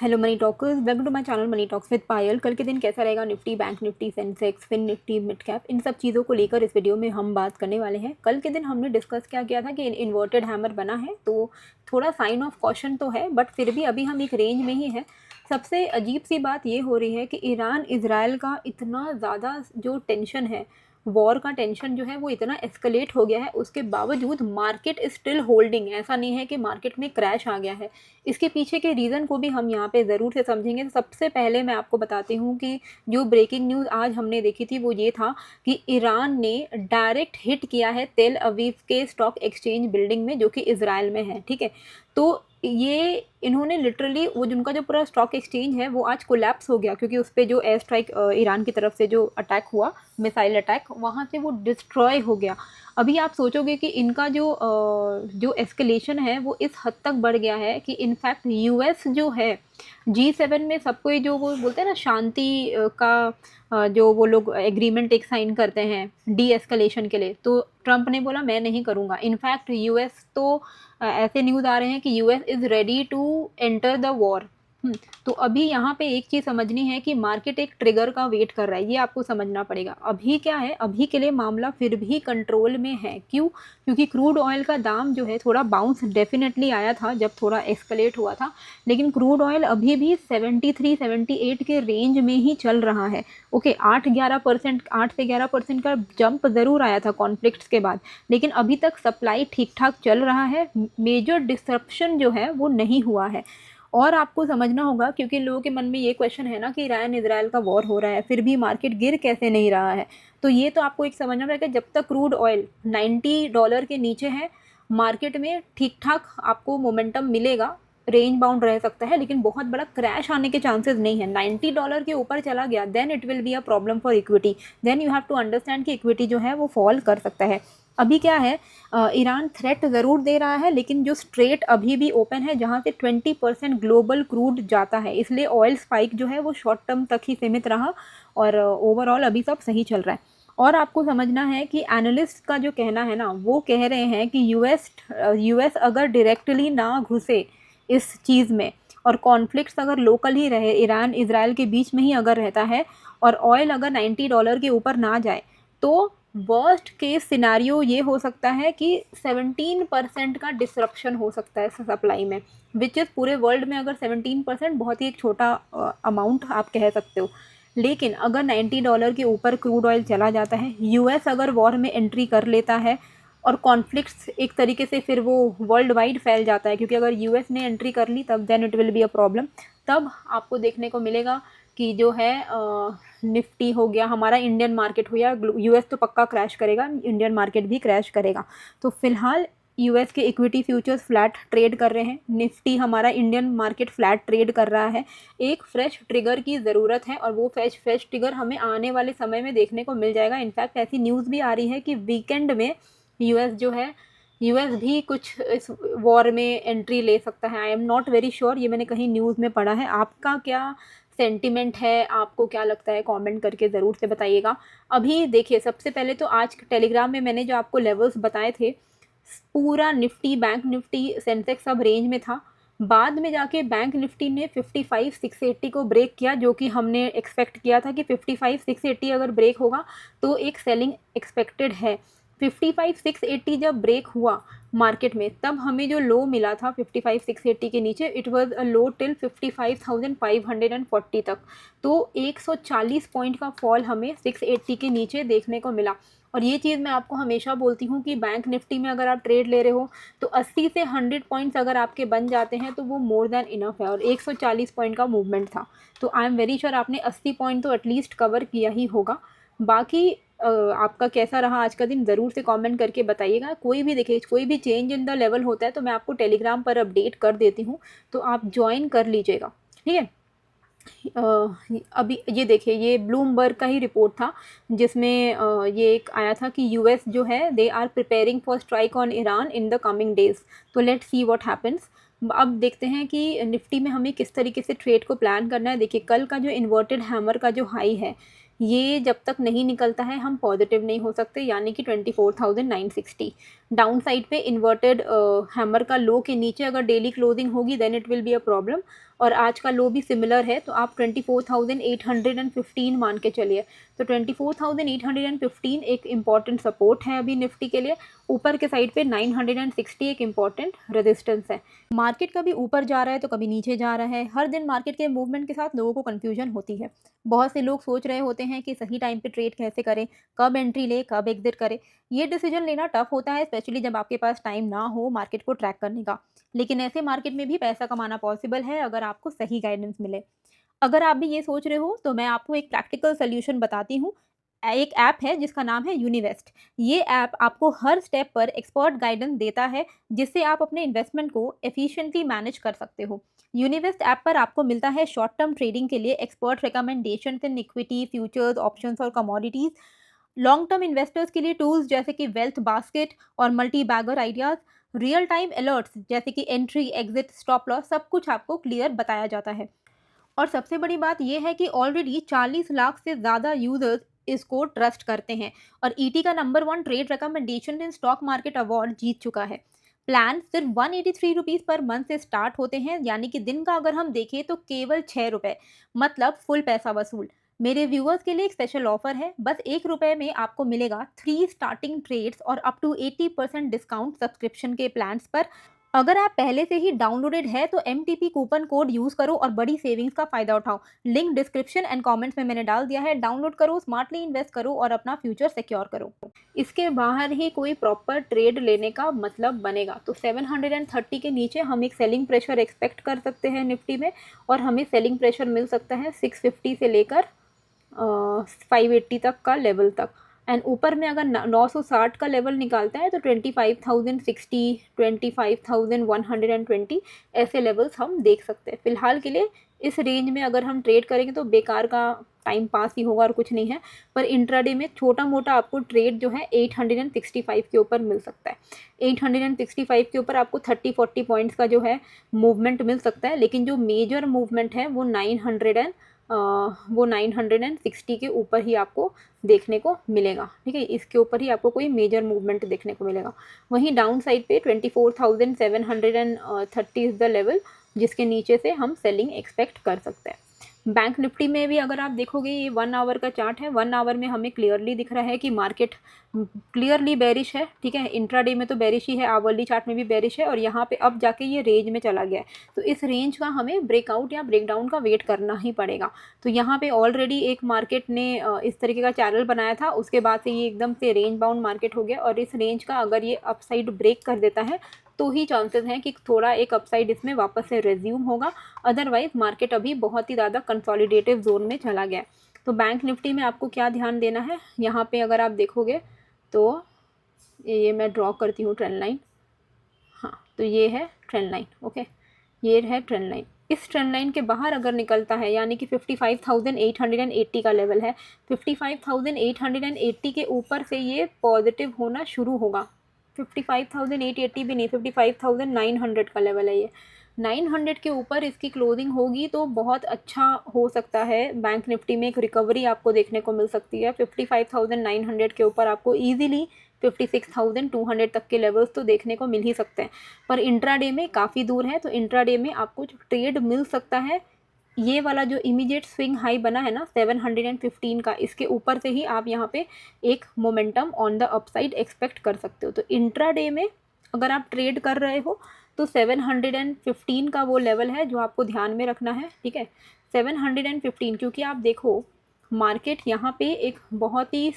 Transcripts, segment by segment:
Hello money talkers, welcome to my channel money talks with Payal. कल के दिन कैसा रहेगा Nifty, bank Nifty, Sensex, fin Nifty, mid cap, इन सब चीज़ों को लेकर इस वीडियो में हम बात करने वाले हैं। कल के दिन हमने डिस्कस क्या किया था कि इन्वर्टेड हैमर बना है, तो थोड़ा साइन ऑफ कॉशन तो है, बट फिर भी अभी हम एक रेंज में ही है। सबसे अजीब सी बात ये हो रही है कि ईरान इजराइल का इतना ज़्यादा जो टेंशन है, वॉर का टेंशन जो है वो इतना एस्केलेट हो गया है, उसके बावजूद मार्केट स्टिल होल्डिंग। ऐसा नहीं है कि मार्केट में क्रैश आ गया है। इसके पीछे के रीज़न को भी हम यहाँ पे ज़रूर से समझेंगे। सबसे पहले मैं आपको बताती हूँ कि जो ब्रेकिंग न्यूज़ आज हमने देखी थी वो ये था कि ईरान ने डायरेक्ट हिट किया है तेल अवीव के स्टॉक एक्सचेंज बिल्डिंग में, जो कि इजराइल में है। ठीक है, तो ये इन्होंने लिटरली वो जिनका जो पूरा स्टॉक एक्सचेंज है वो आज कोलैप्स हो गया, क्योंकि उस पर जो एयर स्ट्राइक ईरान की तरफ से जो अटैक हुआ, मिसाइल अटैक, वहाँ से वो डिस्ट्रॉय हो गया। अभी आप सोचोगे कि इनका जो एस्केलेशन है वो इस हद तक बढ़ गया है कि इनफैक्ट यूएस जो है G7 में सबको जो वो बोलते हैं ना शांति का जो वो लोग एग्रीमेंट एक साइन करते हैं डी एस्केलेशन के लिए, तो ट्रंप ने बोला मैं नहीं करूँगा। इनफैक्ट यूएस तो ऐसे न्यूज़ आ रहे हैं कि US is ready to enter the war. तो अभी यहाँ पे एक चीज़ समझनी है कि मार्केट एक ट्रिगर का वेट कर रहा है, ये आपको समझना पड़ेगा। अभी क्या है, अभी के लिए मामला फिर भी कंट्रोल में है। क्यों? क्योंकि क्रूड ऑयल का दाम जो है थोड़ा बाउंस डेफिनेटली आया था जब थोड़ा एस्केलेट हुआ था, लेकिन क्रूड ऑयल अभी भी 73-78 के रेंज में ही चल रहा है। ओके, 8-11%, 8 से 11% का जंप ज़रूर आया था कॉन्फ्लिक्ट्स के बाद, लेकिन अभी तक सप्लाई ठीक ठाक चल रहा है। मेजर डिसरप्शन जो है वो नहीं हुआ है। और आपको समझना होगा, क्योंकि लोगों के मन में ये क्वेश्चन है ना कि ईरान इजराइल का वॉर हो रहा है फिर भी मार्केट गिर कैसे नहीं रहा है। तो ये तो आपको एक समझना पड़ेगा, जब तक क्रूड ऑयल $90 के नीचे है, मार्केट में ठीक ठाक आपको मोमेंटम मिलेगा, रेंज बाउंड रह सकता है, लेकिन बहुत बड़ा क्रैश आने के चांसेस नहीं है। $90 के ऊपर चला गया then it will be a problem for equity. Then you have to understand कि इक्विटी जो है वो फॉल कर सकता है। अभी क्या है, ईरान थ्रेट ज़रूर दे रहा है, लेकिन जो स्ट्रेट अभी भी ओपन है जहाँ से 20% ग्लोबल क्रूड जाता है, इसलिए ऑयल स्पाइक जो है वो शॉर्ट टर्म तक ही सीमित रहा और ओवरऑल अभी सब सही चल रहा है। और आपको समझना है कि एनालिस्ट का जो कहना है ना, वो कह रहे हैं कि यूएस अगर डायरेक्टली ना घुसे इस चीज़ में, और कॉन्फ्लिक्ट्स अगर लोकल ही रहे, ईरान इजराइल के बीच में ही अगर रहता है, और ऑयल अगर $90 के ऊपर ना जाए, तो वर्स्ट केस सिनारियो ये हो सकता है कि 17% का डिसरप्शन हो सकता है सप्लाई में, विच इज़ पूरे वर्ल्ड में अगर 17% बहुत ही एक छोटा अमाउंट आप कह सकते हो। लेकिन अगर $90 के ऊपर क्रूड ऑयल चला जाता है, यूएस अगर वॉर में एंट्री कर लेता है, और कॉन्फ्लिक्ट्स एक तरीके से फिर वो वर्ल्ड वाइड फैल जाता है, क्योंकि अगर यूएस ने एंट्री कर ली तब then it will be a problem. तब आपको देखने को मिलेगा कि जो है निफ्टी हो गया, हमारा इंडियन मार्केट हो गया, यूएस तो पक्का क्रैश करेगा, इंडियन मार्केट भी क्रैश करेगा। तो फिलहाल यूएस के इक्विटी फ्यूचर्स फ्लैट ट्रेड कर रहे हैं, निफ्टी हमारा इंडियन मार्केट फ्लैट ट्रेड कर रहा है। एक फ्रेश ट्रिगर की ज़रूरत है, और वो फ्रेश ट्रिगर हमें आने वाले समय में देखने को मिल जाएगा। इनफैक्ट ऐसी न्यूज़ भी आ रही है कि वीकेंड में यूएस जो है, यूएस भी कुछ इस वॉर में एंट्री ले सकता है। I am not very sure, ये मैंने कहीं न्यूज़ में पढ़ा है। आपका क्या सेंटिमेंट है, आपको क्या लगता है, कमेंट करके ज़रूर से बताइएगा। अभी देखिए, सबसे पहले तो आज टेलीग्राम में मैंने जो आपको लेवल्स बताए थे, पूरा निफ्टी, बैंक निफ्टी, सेंसेक्स सब रेंज में था। बाद में जाके बैंक निफ्टी ने 55,680 को ब्रेक किया, जो कि हमने एक्सपेक्ट किया था कि 55,680 अगर ब्रेक होगा तो एक सेलिंग एक्सपेक्टेड है। 55,680 जब ब्रेक हुआ मार्केट में, तब हमें जो लो मिला था 55,680 के नीचे, it was a low till 55,540 तक। तो 140 पॉइंट का फॉल हमें 680 के नीचे देखने को मिला। और ये चीज़ मैं आपको हमेशा बोलती हूँ कि बैंक निफ्टी में अगर आप ट्रेड ले रहे हो तो 80 से 100 पॉइंट्स अगर आपके बन जाते हैं तो वो मोर देन इनफ है, और 140 पॉइंट का मूवमेंट था। तो आई एम वेरी श्योर आपने 80 पॉइंट तो एटलीस्ट कवर किया ही होगा। बाकी आपका कैसा रहा आज का दिन, ज़रूर से कमेंट करके बताइएगा। कोई भी देखिए, कोई भी चेंज इन द लेवल होता है तो मैं आपको टेलीग्राम पर अपडेट कर देती हूँ, तो आप ज्वाइन कर लीजिएगा, ठीक है। अभी ये देखिए, ये ब्लूमबर्ग का ही रिपोर्ट था, जिसमें ये एक आया था कि यूएस जो है they are preparing for strike on Iran in the coming days. तो लेट्स सी व्हाट हैपन्स। अब देखते हैं कि निफ्टी में हमें किस तरीके से ट्रेड को प्लान करना है। देखिए, कल का जो इन्वर्टेड हैमर का जो हाई है, ये जब तक नहीं निकलता है हम पॉजिटिव नहीं हो सकते, यानी कि 24,960। डाउन साइड पे इन्वर्टेड हैमर का लो के नीचे अगर डेली क्लोजिंग होगी then it will be a problem. और आज का लो भी सिमिलर है, तो आप 24,815 मान के चलिए। तो 24,815 एक इम्पॉर्टेंट सपोर्ट है अभी निफ्टी के लिए। ऊपर के साइड पे 960 एक इम्पॉर्टेंट रेजिस्टेंस है। मार्केट कभी ऊपर जा रहा है तो कभी नीचे जा रहा है। हर दिन मार्केट के मूवमेंट के साथ लोगों को कन्फ्यूजन होती है। बहुत से लोग सोच रहे होते हैं कि सही टाइम पे ट्रेड कैसे करें, कब एंट्री ले, कब एग्जिट करें। ये डिसीजन लेना टफ होता है, स्पेशली जब आपके पास टाइम ना हो मार्केट को ट्रैक करने का। लेकिन ऐसे मार्केट में भी पैसा कमाना पॉसिबल है अगर आपको सही गाइडेंस मिले। अगर आप भी ये सोच रहे हो तो मैं आपको एक प्रैक्टिकल सोल्यूशन बताती हूँ। एक ऐप है जिसका नाम है यूनिवेस्ट। ये ऐप आपको हर स्टेप पर एक्सपर्ट गाइडेंस देता है, जिससे आप अपने इन्वेस्टमेंट को एफिशिएंटली मैनेज कर सकते हो। यूनिवेस्ट ऐप पर आपको मिलता है शॉर्ट टर्म ट्रेडिंग के लिए expert recommendation in equity, futures, options और कमोडिटीज। लॉन्ग टर्म इन्वेस्टर्स के लिए टूल्स जैसे कि वेल्थ बास्केट और multi bagger ideas, real time alerts जैसे कि एंट्री, एग्जिट, स्टॉप लॉस, सब कुछ आपको क्लियर बताया जाता है। और सबसे बड़ी बात यह है कि ऑलरेडी 40 लाख से ज़्यादा यूजर्स इसको ट्रस्ट करते हैं और ईटी का number 1 trade recommendation in stock market award जीत चुका है। प्लान सिर्फ 183 रुपीज़ पर मंथ से स्टार्ट होते हैं, यानी कि दिन का अगर हम देखें तो केवल 6 रुपये, मतलब फुल पैसा वसूल। मेरे व्यूअर्स के लिए एक स्पेशल ऑफर है। बस 1 रुपये में आपको मिलेगा 3 स्टार्टिंग ट्रेड्स और अप टू 80% डिस्काउंट सब्सक्रिप्शन के प्लान्स पर। अगर आप पहले से ही डाउनलोडेड है तो MTP कूपन कोड यूज़ करो और बड़ी सेविंग्स का फ़ायदा उठाओ। लिंक डिस्क्रिप्शन एंड कमेंट्स में मैंने डाल दिया है। डाउनलोड करो, स्मार्टली इन्वेस्ट करो और अपना फ्यूचर सिक्योर करो। इसके बाहर ही कोई प्रॉपर ट्रेड लेने का मतलब बनेगा। तो 730 के नीचे हम एक सेलिंग प्रेशर एक्सपेक्ट कर सकते हैं निफ्टी में, और हमें सेलिंग प्रेशर मिल सकता है 650 से लेकर 580 तक का लेवल तक। एंड ऊपर में अगर 960 का लेवल निकालता है तो 25,060, 25,120 ऐसे लेवल्स हम देख सकते हैं। फिलहाल के लिए इस रेंज में अगर हम ट्रेड करेंगे तो बेकार का टाइम पास ही होगा और कुछ नहीं है। पर इंट्राडे में छोटा मोटा आपको ट्रेड जो है 865 के ऊपर मिल सकता है। 865 के ऊपर आपको 30-40 पॉइंट्स का जो है मूवमेंट मिल सकता है। लेकिन जो मेजर मूवमेंट है वो 960 के ऊपर ही आपको देखने को मिलेगा। ठीक है, इसके ऊपर ही आपको कोई मेजर मूवमेंट देखने को मिलेगा। वहीं डाउन साइड पे 24,730 इज द लेवल, जिसके नीचे से हम सेलिंग एक्सपेक्ट कर सकते हैं। बैंक निफ्टी में भी अगर आप देखोगे, ये 1 आवर का चार्ट है। 1 आवर में हमें क्लियरली दिख रहा है कि मार्केट क्लियरली बेरिश है। ठीक है, इंट्राडे में तो बेरिश ही है, आवरली चार्ट में भी बेरिश है, और यहाँ पे अब जाके ये रेंज में चला गया है। तो इस रेंज का हमें ब्रेकआउट या ब्रेकडाउन का वेट करना ही पड़ेगा। तो यहाँ पे ऑलरेडी एक मार्केट ने इस तरीके का चैनल बनाया था, उसके बाद से ये एकदम से रेंज बाउंड मार्केट हो गया, और इस रेंज का अगर ये अपसाइड ब्रेक कर देता है तो ही चांसेस हैं कि थोड़ा एक अपसाइड इसमें वापस से रिज्यूम होगा। अदरवाइज मार्केट अभी बहुत ही ज़्यादा कंसोलिडेटिव जोन में चला गया है। तो बैंक निफ्टी में आपको क्या ध्यान देना है, यहाँ पे अगर आप देखोगे तो ये मैं ड्रॉ करती हूँ ट्रेंड लाइन। हाँ, तो ये है ट्रेंड लाइन। ओके, ये है ट्रेंड लाइन। इस ट्रेंड लाइन के बाहर अगर निकलता है, यानी कि 55,880 का लेवल है, 55,880 के ऊपर से ये पॉजिटिव होना शुरू होगा। 55,880 भी नहीं, 55,900 का लेवल है ये। 900 के ऊपर इसकी क्लोजिंग होगी तो बहुत अच्छा हो सकता है। बैंक निफ्टी में एक रिकवरी आपको देखने को मिल सकती है। 55,900 के ऊपर आपको ईजिली 56,200 तक के लेवल्स तो देखने को मिल ही सकते हैं। पर इंट्राडे में काफ़ी दूर है, तो इंट्राडे में आपको जो ट्रेड मिल सकता है, ये वाला जो इमीडिएट स्विंग हाई बना है ना 715 का, इसके ऊपर से ही आप यहाँ पे एक momentum on the upside expect कर सकते हो। तो इंट्राडे में अगर आप ट्रेड कर रहे हो तो 715 का वो लेवल है जो आपको ध्यान में रखना है। ठीक है, 715, क्योंकि आप देखो मार्केट यहाँ पे एक बहुत ही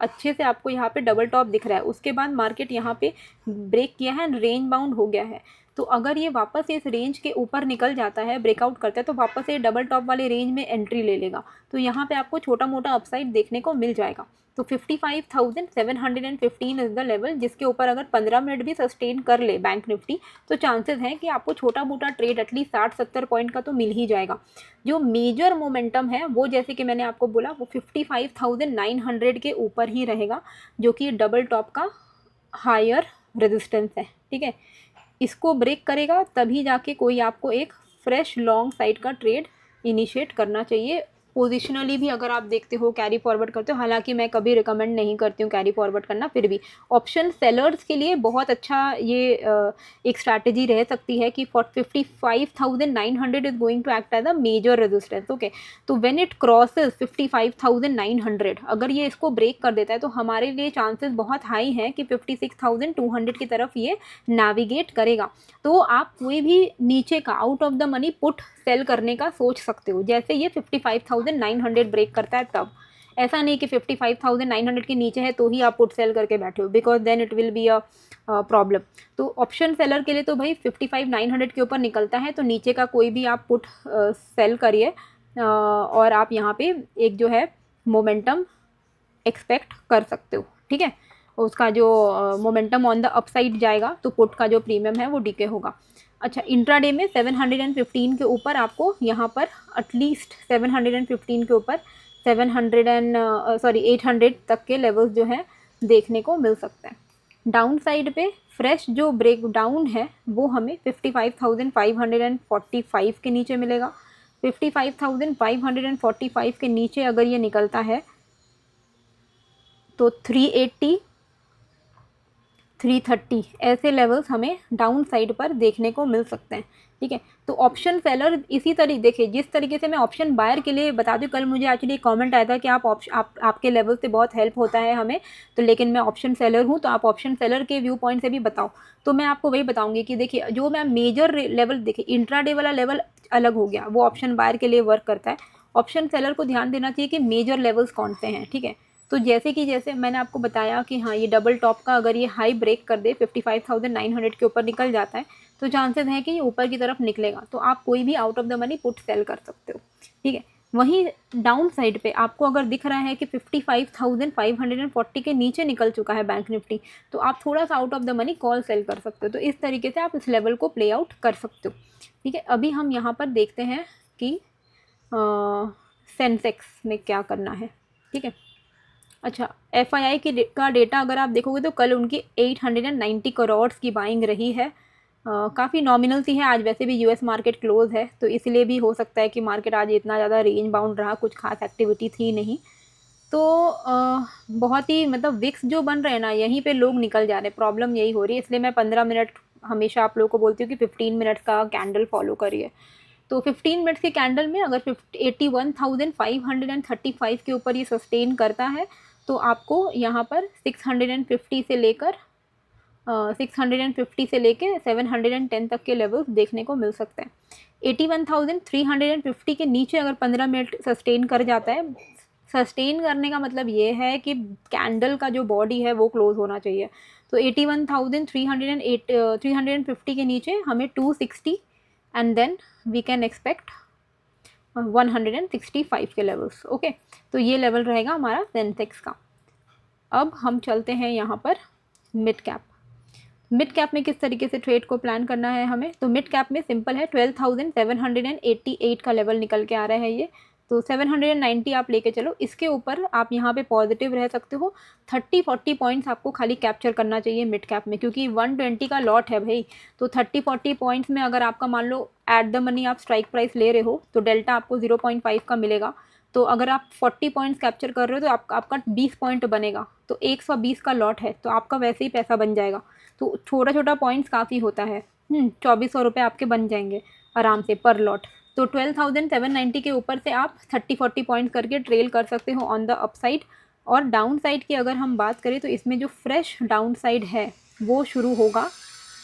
अच्छे से आपको यहाँ पे डबल टॉप दिख रहा है। उसके बाद मार्केट यहाँ पे ब्रेक किया है, रेंज बाउंड हो गया है। तो अगर ये वापस इस रेंज के ऊपर निकल जाता है, ब्रेकआउट करता है, तो वापस ये डबल टॉप वाले रेंज में एंट्री ले लेगा। तो यहाँ पे आपको छोटा मोटा अपसाइड देखने को मिल जाएगा। तो 55,715 इज द लेवल, जिसके ऊपर अगर 15 मिनट भी सस्टेन कर ले बैंक निफ्टी तो चांसेस हैं कि आपको छोटा मोटा ट्रेड एटलीस्ट 60-70 पॉइंट का तो मिल ही जाएगा। जो मेजर मोमेंटम है वो, जैसे कि मैंने आपको बोला, वो 55,900 के ऊपर ही रहेगा, जो कि डबल टॉप का हायर रेजिस्टेंस है। ठीक है, इसको ब्रेक करेगा तभी जाके कोई आपको एक फ्रेश लॉन्ग साइड का ट्रेड इनिशिएट करना चाहिए। पोजिशनली भी अगर आप देखते हो कैरी फॉरवर्ड करते हो, हालांकि मैं कभी रिकमेंड नहीं करती हूँ कैरी फॉरवर्ड करना, फिर भी ऑप्शन सेलर्स के लिए बहुत अच्छा ये एक स्ट्रैटेजी रह सकती है कि 55,900 is going to act as a major resistance. Okay, तो व्हेन इट क्रॉसेस 55,900, अगर ये इसको ब्रेक कर देता है तो हमारे लिए चांसेस बहुत हाई हैं कि 56,200 की तरफ ये नेविगेट करेगा। तो आप कोई भी नीचे का out of the money put sell करने का सोच सकते हो, जैसे ये 55,900 ब्रेक करता है तब। ऐसा नहीं कि 55,900 के नीचे है तो ही आप पुट सेल करके बैठे हो, because then it will be a problem. तो ऑप्शन सेलर के लिए तो भाई 55,900 के ऊपर निकलता है तो नीचे का कोई भी आप पुट सेल करिए, और आप यहाँ पे एक जो है मोमेंटम एक्सपेक्ट कर सकते हो। ठीक है, उसका जो मोमेंटम ऑन द अपसाइड जाएगा तो पुट का जो प्रीमियम है वो डीके होगा। अच्छा, इंट्राडे में 715 के ऊपर आपको यहाँ पर एटलीस्ट 715 के ऊपर 800 तक के लेवल्स जो है देखने को मिल सकते हैं। डाउन साइड पे फ्रेश जो ब्रेक डाउन है वो हमें 55,545 के नीचे मिलेगा। 55,545 के नीचे अगर ये निकलता है तो 380, 330 ऐसे लेवल्स हमें डाउन साइड पर देखने को मिल सकते हैं। ठीक है, तो ऑप्शन सेलर इसी तरीके, देखिए जिस तरीके से मैं ऑप्शन बायर के लिए बता दूँ, कल मुझे एक्चुअली कमेंट आया था कि आपके लेवल से बहुत हेल्प होता है हमें, तो लेकिन मैं ऑप्शन सेलर हूँ तो आप ऑप्शन सेलर के व्यू पॉइंट से भी बताओ। तो मैं आपको वही बताऊँगी कि देखिए जो मैं मेजर लेवल, देखिए इंट्राडे वाला लेवल अलग हो गया, वो ऑप्शन बायर के लिए वर्क करता है। ऑप्शन सेलर को ध्यान देना चाहिए कि मेजर लेवल्स कौन से हैं। ठीक है, तो जैसे मैंने आपको बताया कि हाँ, ये डबल टॉप का अगर ये हाई ब्रेक कर दे 55,900 के ऊपर निकल जाता है तो चांसेस हैं कि ये ऊपर की तरफ निकलेगा, तो आप कोई भी out of the money put sell कर सकते हो। ठीक है, वहीं डाउन साइड पे आपको अगर दिख रहा है कि 55,540 के नीचे निकल चुका है बैंक निफ्टी, तो आप थोड़ा सा out of the money call sell कर सकते हो। तो इस तरीके से आप इस लेवल को प्ले आउट कर सकते हो। ठीक है, अभी हम यहाँ पर देखते हैं कि सेंसेक्स में क्या करना है। ठीक है, अच्छा, FII का डेटा अगर आप देखोगे तो कल उनकी 890 करोड़ की बाइंग रही है, काफ़ी नॉमिनल सी है। आज वैसे भी US मार्केट क्लोज है तो इसलिए भी हो सकता है कि मार्केट आज इतना ज़्यादा रेंज बाउंड रहा, कुछ खास एक्टिविटी थी नहीं। तो बहुत ही मतलब विक्स जो बन रहे हैं ना, यहीं पे लोग निकल जा रहे हैं, प्रॉब्लम यही हो रही है। इसलिए मैं 15 मिनट हमेशा आप लोगों को बोलती हूँ कि 15 मिनट का कैंडल फॉलो करिए। तो 15 मिनट्स के कैंडल में अगर 81,535 के ऊपर ये सस्टेन करता है तो आपको यहाँ पर 650 से लेकर 710 तक के लेवल्स देखने को मिल सकते हैं। 81,350 के नीचे अगर 15 मिनट सस्टेन कर जाता है, सस्टेन करने का मतलब ये है कि कैंडल का जो बॉडी है वो क्लोज होना चाहिए। तो 81,350 के नीचे हमें 260 and then we can expect 165 के लेवल्स। ओके, तो ये लेवल रहेगा हमारा सेंसेक्स का। अब हम चलते हैं यहाँ पर मिड कैप। मिड कैप में किस तरीके से ट्रेड को प्लान करना है हमें, तो मिड कैप में सिंपल है, 12,788 का लेवल निकल के आ रहा है ये, तो 790 आप लेके चलो। इसके ऊपर आप यहाँ पे पॉजिटिव रह सकते हो। 30-40 पॉइंट्स आपको खाली कैप्चर करना चाहिए मिड कैप में, क्योंकि 120 का लॉट है भाई। तो 30-40 पॉइंट्स में अगर आपका मान लो एट द मनी आप स्ट्राइक प्राइस ले रहे हो तो डेल्टा आपको 0.5 का मिलेगा। तो अगर आप 40 पॉइंट्स कैप्चर कर रहे हो तो आपका 20 पॉइंट बनेगा, तो 120 का लॉट है तो आपका वैसे ही पैसा बन जाएगा। तो छोटा छोटा पॉइंट्स काफ़ी होता है, 2400 रुपये आपके बन जाएंगे आराम से पर लॉट। तो 12,790 के ऊपर से आप 30-40 पॉइंट्स करके ट्रेल कर सकते हो ऑन द अपसाइड। और डाउन साइड की अगर हम बात करें तो इसमें जो फ्रेश डाउन साइड है वो शुरू होगा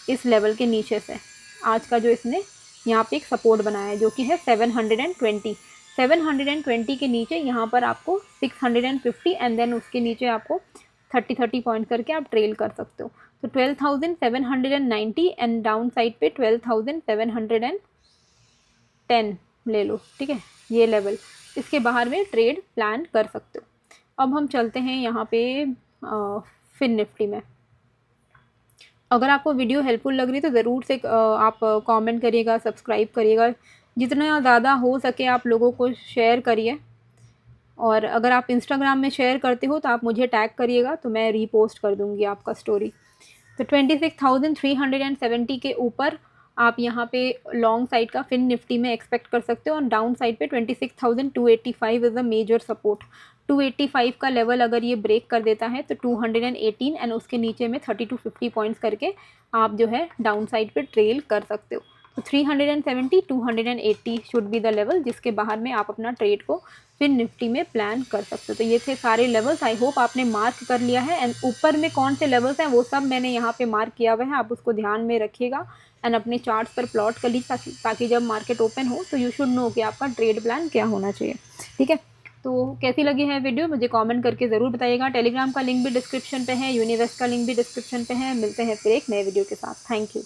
इस लेवल के नीचे से। आज का जो इसने यहाँ पे एक सपोर्ट बनाया है जो कि है 720 के नीचे यहाँ पर आपको 650 एंड देन उसके नीचे आपको 30 पॉइंट करके आप ट्रेल कर सकते हो। तो 12,790 एंड डाउन साइड पे 12,710 ले लो। ठीक है, ये लेवल, इसके बाहर में ट्रेड प्लान कर सकते हो। अब हम चलते हैं यहाँ पे फिन निफ्टी में। अगर आपको वीडियो हेल्पफुल लग रही तो ज़रूर से आप कमेंट करिएगा, सब्सक्राइब करिएगा, जितना ज़्यादा हो सके आप लोगों को शेयर करिए। और अगर आप इंस्टाग्राम में शेयर करते हो तो आप मुझे टैग करिएगा तो मैं रीपोस्ट कर दूँगी आपका स्टोरी। तो 26,370 के ऊपर आप यहाँ पे लॉन्ग साइड का फिन निफ्टी में एक्सपेक्ट कर सकते हो। और डाउन साइड पे 26,285 इज़ अ मेजर सपोर्ट। 285 का लेवल अगर ये ब्रेक कर देता है तो 218 एंड उसके नीचे में 30 to 50 पॉइंट्स करके आप जो है डाउन साइड पे ट्रेल कर सकते हो। तो 370 280 शुड बी द लेवल जिसके बाहर में आप अपना ट्रेड को फिर निफ्टी में प्लान कर सकते हो। तो ये थे सारे लेवल्स। आई होप आपने मार्क कर लिया है एंड ऊपर में कौन से लेवल्स हैं वो सब मैंने यहाँ पे मार्क किया हुआ है, आप उसको ध्यान में रखिएगा एंड अपने चार्ट्स पर प्लॉट कर लीजिए ताकि जब मार्केट ओपन हो तो यू शुड नो कि आपका ट्रेड प्लान क्या होना चाहिए। ठीक है, तो कैसी लगी है वीडियो मुझे कमेंट करके ज़रूर बताइएगा। टेलीग्राम का लिंक भी डिस्क्रिप्शन पे है, यूनिवेस्ट का लिंक भी डिस्क्रिप्शन पे है। मिलते हैं फिर एक नए वीडियो के साथ। Thank you.